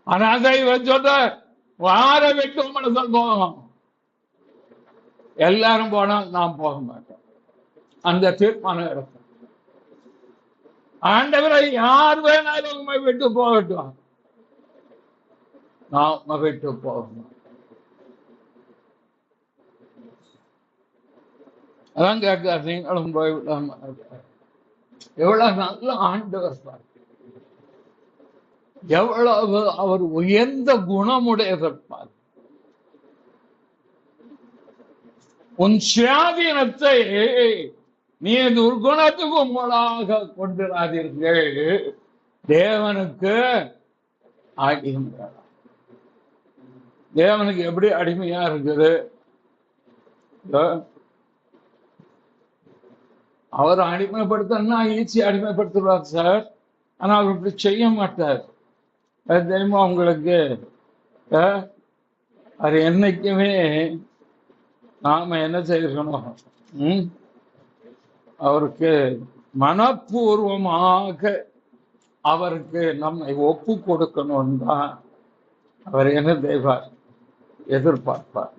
ஆனா அதை சொல்ற வார விட்டு மனசல் போகணும். எல்லாரும் போனால் நான் போக மாட்டேன். அந்த தீர்மானம் இருக்கும். ஆண்டவரை யார் வேணாலும் உண்மை விட்டு போகட்டும், நான் உண்மை விட்டு போக மாட்டேன். அதான் கேட்கார், நீங்களும் போய்விடாம. எவ்வளவு நல்ல ஆண்டவர் பார், எவ்வளவு அவர் உயர்ந்த குணமுடையவர் பார். உன் சுயாதீனத்தை நீ துர்குணத்துக்கு மூலமாக கொண்டிராதீர்கள், தேவனுக்கு ஆகின்றார். தேவனுக்கு எப்படி அடிமையா இருக்குது? அவர் அடிமைப்படுத்தணும்னா ஈஸியா அடிமைப்படுத்துவார் சார். ஆனா அவர் இப்படி செய்ய மாட்டார். அது தெரியுமா உங்களுக்கு? அது என்னைக்குமே நாம என்ன செய்யணும்? அவருக்கு மனப்பூர்வமாக அவருக்கு நம்மை ஒப்பு கொடுக்கணும் தான் அவர் என்ன செய்வார்? எதிர்பார்ப்பார்.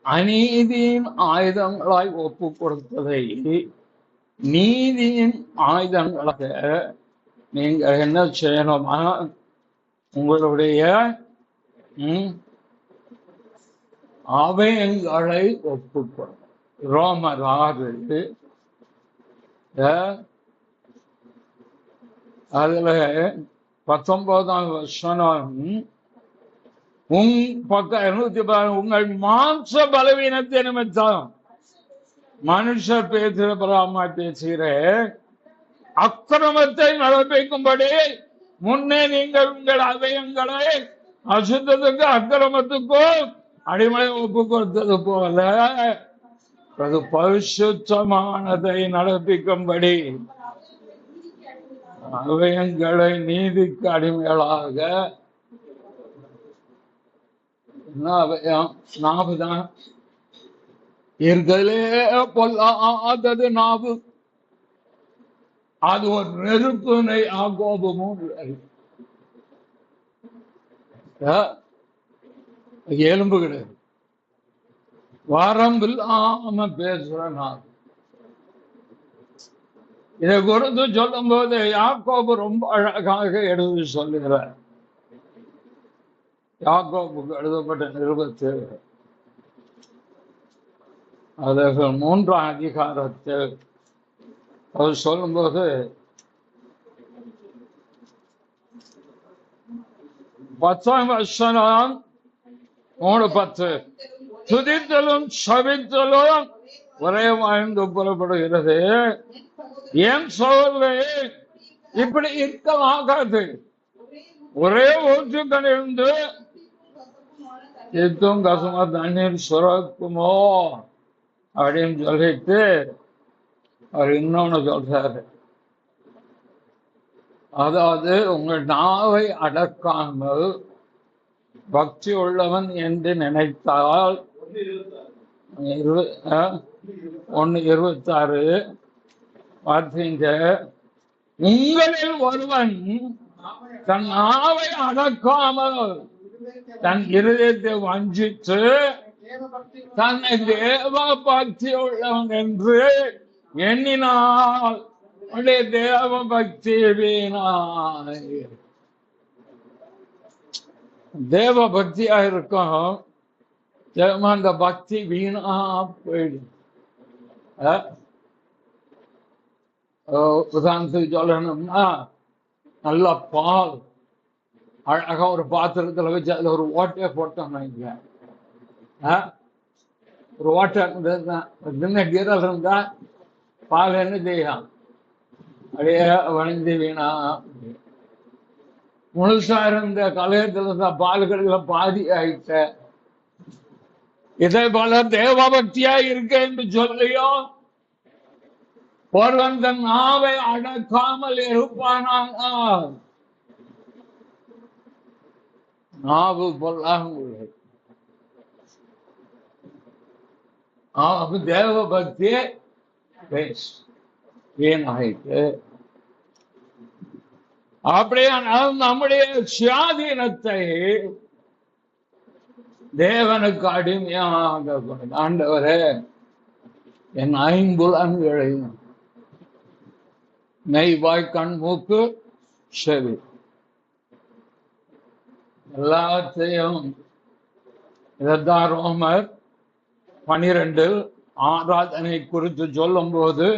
அநீதியின் ஆயுதங்களாய் ஒப்பு கொடுத்ததை நீதியின் ஆயுதங்களாக நீங்க என்ன செய்யணுமா? உங்களுடைய அவயங்களை ஒப்புக்கொள்ளும். ரோமர் 6 அதுல 19ஆம் வசனம், பக்கம் 210, உங்கள் மாம்ச பலவீனத்தை நிமித்தம் மனுஷர் பேசுகிற பேசுகிற அக்கிரமத்தை நடப்பிக்கும்படி முன்னே நீங்கள் உங்கள் அவயங்களை அசுத்தத்துக்கு அக்கிரமத்துக்கும் அடிமை ஒப்பு கொடுத்தது போல அது பரிசுத்தமானதை நடப்பிக்கும்படி அவயங்களை நீதிக்கு அடிமைகளாக. என்ன அவயம்? நாவுதான் இருக்கிறதுலே பொல்லாதது நாவு. அது ஒரு நெருப்புனை கோபமும் எலும்பு கிடையாது. வரம்பில்லாம பேசுற நாவு. இதை குறித்து சொல்லும் போது யாக்கோபு ரொம்ப அழகாக எழுதி சொல்லுகிறார். யாக்கோபுக்கு எழுதப்பட்ட நிருபத்தில் அதற்கு 3ஆம் அதிகாரத்தில் அவர் சொல்லும்போது 10ஆம் வசனம் 3:10, துதித்தலும் சபித்தலும் ஒரே வாழ்ந்து புறப்படுகிறது. ஏன் சொல்லவே இப்படி இருக்கமாகாது. ஒரே ஊற்றுக்கணிந்து எத்தும் கசமா தண்ணீர் சுரக்குமோ அப்படின்னு சொல்லிட்டு அவர் இன்னொன்னு சொல்றாரு. அதாவது உங்கள் நாவை அடக்காமல் பக்தி உள்ளவன் என்று நினைத்தால் 1:26 பார்த்தீங்க, உங்களில் ஒருவன் தன் நாவை அடக்காமல் தன் இருதயத்தை வஞ்சித்து தன்னை தேவ பக்தி உள்ளவன் என்று எண்ணினால் தேவ பக்தி வீணாய். தேவ பக்தியா இருக்கும், அந்த பக்தி வீணா போயிடும். உதாரணத்துக்கு சொல்லணும்னா, நல்ல பால் அழகா ஒரு பாத்திரத்துல வச்சு அதுல ஒரு ஓட்டையை போட்டோம். ஒரு ஓட்டை சின்ன கீரல் இருந்தா பால் என்ன செய்யும்? அப்படியே வளைந்து வீணா. முழுசா இருந்த கலையத்துல இருந்தா பால் கடையில பாதி ஆயிட்ட. இதே போல தேவ பக்தியா இருக்க என்று சொல்லியோ ஒருவன் தன் நாவை அடக்காமல் இருப்பானாங்க. நாவு பொல்லாங்க. தேவ பக்தியே வீணாயிட்டு. அப்படியே நம்முடைய சுயாதீனத்தை தேவனுக்கு அடிமையாக ஆண்டவரே என் ஐம்புலன்களையும் மெய்வாய் கண் மூக்கு செவி எல்லாத்தையும், இதான் ரோமர் 12 ஆராதனை குறித்து சொல்லும் போது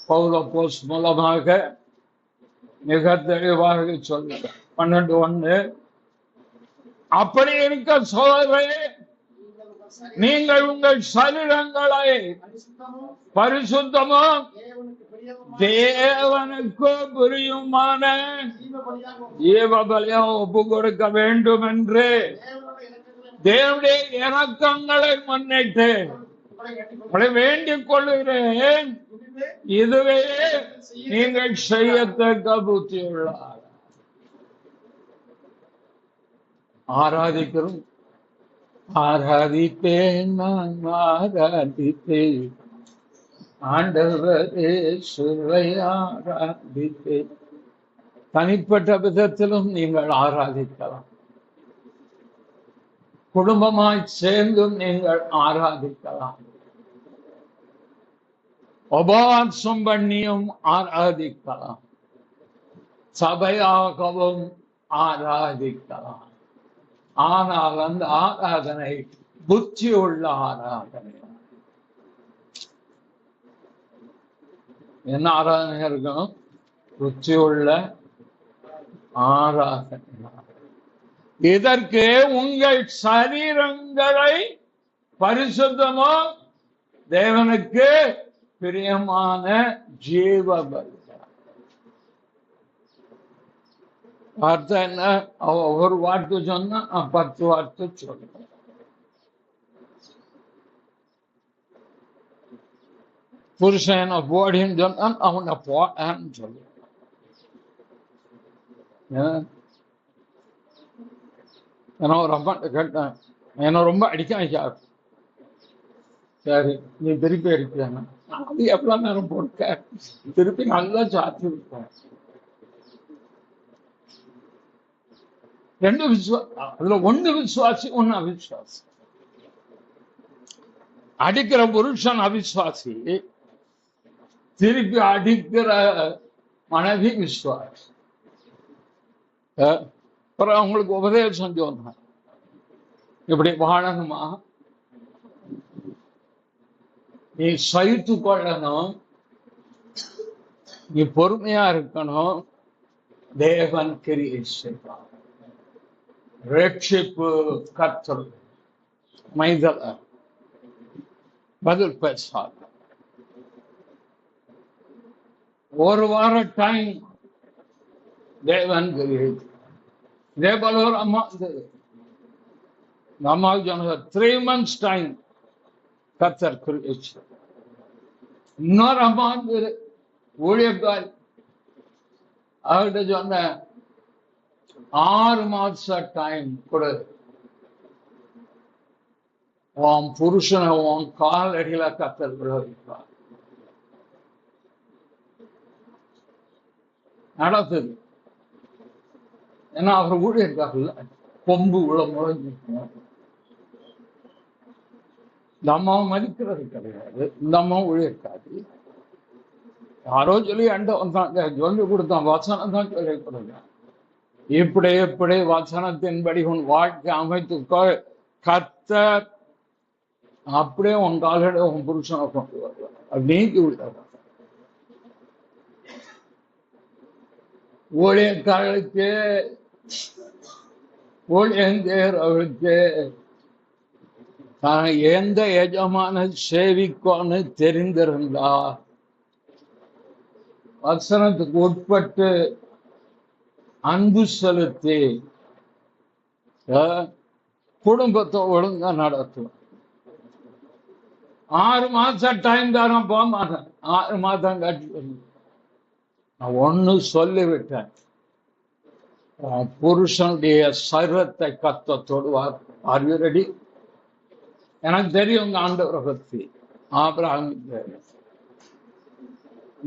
பவுலோஸ் மூலமாக மிக தெளிவாக சொல்ல 12:1, அப்படி இருக்க சோதரே நீங்கள் உங்கள் சரீரங்களை பரிசுத்தமும் தேவனுக்கு பிரியுமான ஜீவ பலியாக ஒப்பு கொடுக்க வேண்டும் என்று தேவனுடைய இரக்கங்களை முன்னிட்டு வேண்டிக் கொள்கிறேன். இதுவே நீங்கள் செய்யத்தக்க புத்தியுள்ளார். ஆராதிக்கிறோம். ஆராதிப்பேன், நான் ஆராதிப்பேன், ஆண்டவரே சுவை ஆராதிப்பேன். தனிப்பட்ட விதத்திலும் நீங்கள் ஆராதிக்கலாம். குடும்பமாய் சேர்ந்தும் நீங்கள் ஆராதிக்கலாம். உபவாசம் பண்ணியும் ஆராதிக்கலாம். சபையாகவும் ஆராதிக்கலாம். ஆனால் அந்த ஆராதனை புத்தி உள்ள ஆராதனை. என்ன ஆராதனை இருக்கணும்? புத்தி உள்ள ஆராதனை. இதற்கு உங்கள் சரீரங்களை பரிசுத்தமோ தேவனுக்கு பிரியமான ஜீவ பலி. வார்த்தை என்ன? ஒரு வார்த்தை சொன்னா 10 வார்த்தை சொல்லுங்க. புருஷன் போடின்னு சொன்னா அவனை போடான்னு சொல்லு. ஏன்னா ஒரு அம்மா கேட்டேன், என்ன ரொம்ப அடிக்க வைக்காது. சரி, நீ திருப்பி அடிக்கிறாங்க. அது எவ்வளவு நேரம் போட்ட திருப்பி நல்லா சாத்தி விட்டேன். ரெண்டு அதுல ஒண்ணு விசுவாசி, ஒண்ணு அவிசுவாசி. அடிக்கிற புருஷன் அவிசுவாசி, திருப்பி அடிக்கிற மனைவி விசுவாசி. அவங்களுக்கு உபதேசம் சொன்ன, இப்படி வாழணுமா, நீ சகித்து கொள்ளணும், நீ பொறுமையா இருக்கணும், தேவன் கிரியை செய்வார். ரட்சிப்பு கர்த்தர். மைதல பதில் பேசாத. ஒரு வார டைம் தேவன் கிரியை. இதே போல ஒரு அம்மா இருந்தது. அம்மாவுக்கு சொன்ன 3 months டைம் கர்த்தர் கிரியை. இன்னொரு அம்மா இருந்தது, ஊழியக்காரி. அவர்கிட்ட சொன்ன 6 மாச டைம் கொடு, உன் புருஷனை உன் கால் அடியில கர்த்தர் விரோதிப்பார். நடக்குது. ஏன்னா அவர் ஊழியர்காரல்ல, கொம்பு உள்ள முழங்கிக்கும். இந்த அம்மாவும் மதிக்கிறது கிடையாது. இந்த அம்மாவும் ஊழியர்காரி. யாரோ சொல்லி அண்ட வந்தாங்க, சொல்லி கொடுத்தான், வசனம் தான் சொல்லி கொடுத்தான். இப்படி இப்படி வசனத்தின்படி உன் வாழ்க்கை அமைத்துக்கோ, கர்த்தர் அப்படியே உன் காலோட உன் புருஷனை கொண்டு வருவார். அது நீக்கி விடுவார். ஊழியக்காரர்களுக்கு, ஊழியர்களுக்கு எந்த எஜமான சேவிக்கோன்னு தெரிந்திருந்தா வசனத்துக்கு உட்பட்டு அன்பு செலுத்தி குடும்பத்தை ஒழுங்கா நடத்தும். 6 மாசம் டைம் தரம் போக மாட்டேன். 6 மாதம் கட்டி நான் ஒண்ணு சொல்லிவிட்டேன், புருஷனுடைய சரீரத்தை கத்த தொடுவார். Are you ready? எனக்கு தெரியும் உங்க ஆண்டவரை பத்தி. ஆபிரகாம்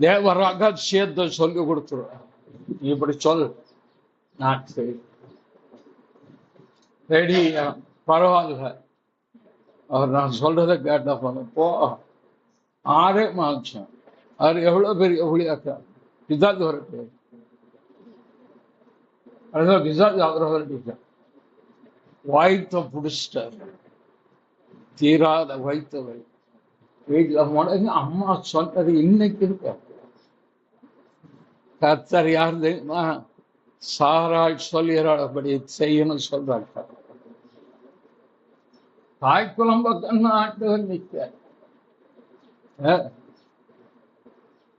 தேவ ரகசியத்தை சொல்லி கொடுத்துருவார். இப்படி சொல், நான் சரி ரெடி, பரவாயில்ல, அவர் நான் சொல்றதை கேட்ட போன போ. 6 மாசம். அவர் எவ்வளவு பெரிய ஊழியக்கா பிசாசு வரட்டு. அதுதான் பிசாசு அவரை வரட்டு. வாய்த்த புடிச்சிட்டார், தீராத வைத்தவை. வீட்டுல முடங்கி அம்மா சொன்னது இன்னைக்கு இருக்க. கர்த்தர் யார் தெரியுமா? சாராள் சொல்லுகிறபடி செய்யணும் சொல்றாங்க. தாய்க்குளம் பக்கம் ஆண்டவர் நிற்க.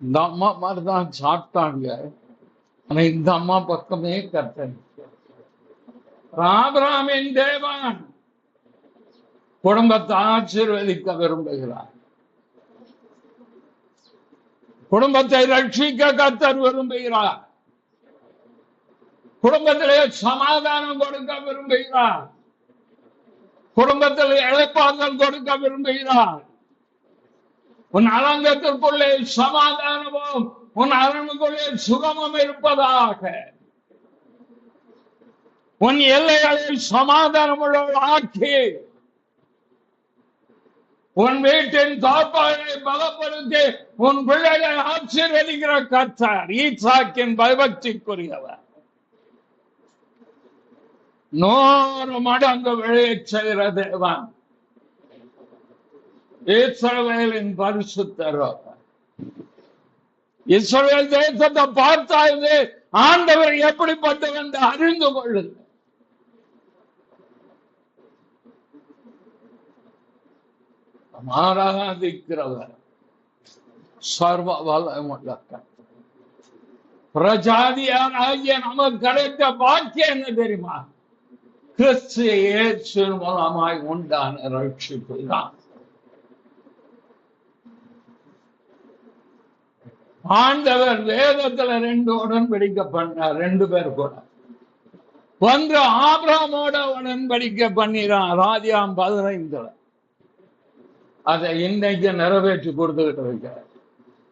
இந்த அம்மா மாதிரிதான் சாப்பிட்டாங்க. ஆனா இந்த அம்மா பக்கமே கர்த்தர். ஆபிரகாமின் தேவன் குடும்பத்தை ஆசீர்வதிக்க விரும்புகிறார். குடும்பத்தை ரட்சிக்க கர்த்தர் விரும்புகிறார். குடும்பத்திலே சமாதானம் கொடுக்க விரும்புகிறார். குடும்பத்தில் இழைப்பார்கள் கொடுக்க விரும்புகிறார். உன் அரங்கத்திற்குள்ளே சமாதானமும் உன் அரணுக்குள்ளே சுகமும் இருப்பதாக. உன் எல்லைகளில் சமாதானம் உள்ளவர்களாக்கி உன் வீட்டின் காப்பாளரை பலப்படுத்தி உன் பிள்ளைகளை ஆசீர்வதிக்கிற கர்த்தர் ஈசாக்கின் பயபக்திக்குரியவர். 100 மடங்கு விளையச் செய்கிற தேவன் இஸ்ரவேலின் பரிசுத்தர். இஸ்ரவேல் தேசத்தை பார்த்தாலே ஆண்டவர் எப்படிப்பட்டவர் என்று அறிந்து கொள்ளுங்கள். ஆராதிக்கிறவர் சர்வ வல்லமுள்ள பிரஜாதியார் ஆகிய நமக்கு கிடைத்த பாக்கியம் என்ன தெரியுமா? கிறிஸ்து இயேசுவின் மூலமாய் உண்டான ரட்சிப்பு தான். ஆண்டவர் வேதத்துல 2 உடன்படிக்கை பண்ணார். 2 பேர் கூட. ஒன்று ஆபிரகாமோட உடன்படிக்கை பண்ணிறான் ஆதியாகமம் 15. அதை இன்னைக்கு நிறைவேற்றி கொடுத்துக்கிட்டு இருக்க.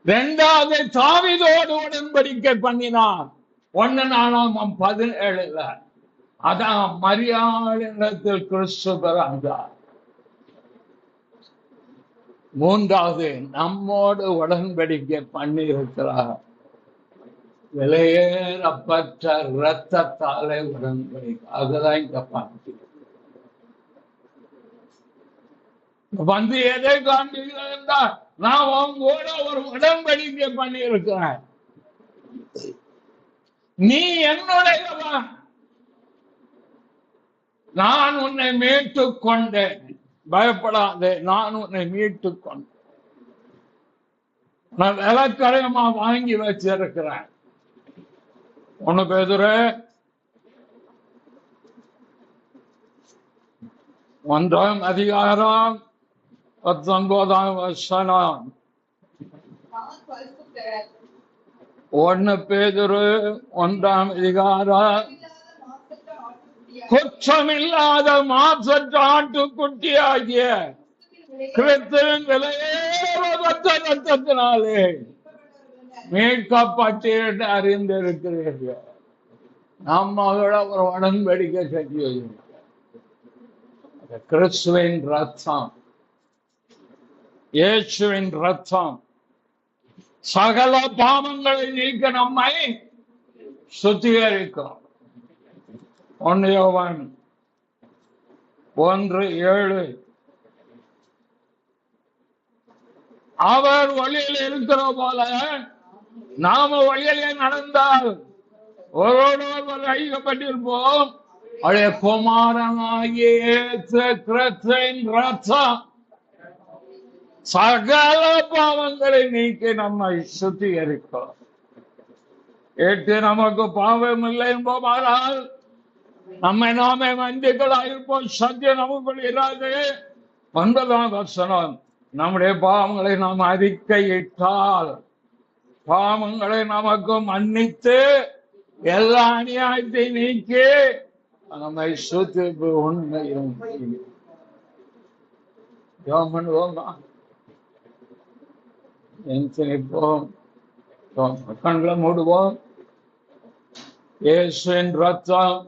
2வது தாவீதோடு உடன்படிக்கை பண்ணினான் 1 நாளாகமம் 17. அதான் மரியாளிடத்தில் கிறிஸ்து பிறந்தார். 3வது நம்மோடு உடன்படிக்கை பண்ணி இருக்கிறார். விலையேறப்பட்ட இரத்தத்தாலே உடன்படிக்கை. அதுதான் இங்க பார்த்து வந்து எதை காண்பீர்கள் என்றால் நான் உங்களோட ஒரு உடன்படிக்கை பண்ணி இருக்கிறேன். நீ என்னுடையவன், நான் உன்னை மீட்டுக் கொண்டேன், பயப்படாதே, நான் உன்னை மீட்டுக் கொண்டேன். நான் விலக்கரையமா வாங்கி வச்சிருக்கிறேன். 1 பேதுரு 1ஆம் அதிகாரம் 19ஆம் வசனம். 1 பேதுரு 1ஆம் அதிகாரம் குற்றமில்லாத மாசற்ற ஆட்டுக்குட்டியாகிய கிறிஸ்துவின் விலையேறப்பட்ட இரத்தத்தினாலே மீட்கப்பட்டு அறிந்திருக்கிறீர்கள். நம்மளோட ஒரு உடன்படிக்கை செஞ்சு கிறிஸ்துவின் ரத்தம், இயேசுவின் ரத்தம் சகல பாவங்களை நீக்க நம்மை சுத்திகரிக்கும். 1 யோவான் 1:7 அவர் வழியில் இருக்கிற போல நாம வழியிலே நடந்தால் ஒருவரோடு ஐக்கியப்பட்டிருப்போம். அவருடைய குமாரனாகிய கிறிஸ்துவின் ரத்தம் சகல பாவங்களை நீக்கி நம்மை சுத்திகரிக்கும். 8 நமக்கு பாவம் இல்லை என்பதால் நம்மை நாமே வந்திகளாயிருப்போம், சத்தியம் நமக்குள் இராது. 9ஆம் வசனம், நம்முடைய பாவங்களை நாம் அறிக்கையிட்டால் பாவங்களை நமக்கு மன்னித்து எல்லா அநியாயத்தை நீக்கி நம்மை சுத்திப்பு உண்மையும் நினைப்போம். கண்களை மூடுவோம். இயேசுவின் ரத்தம்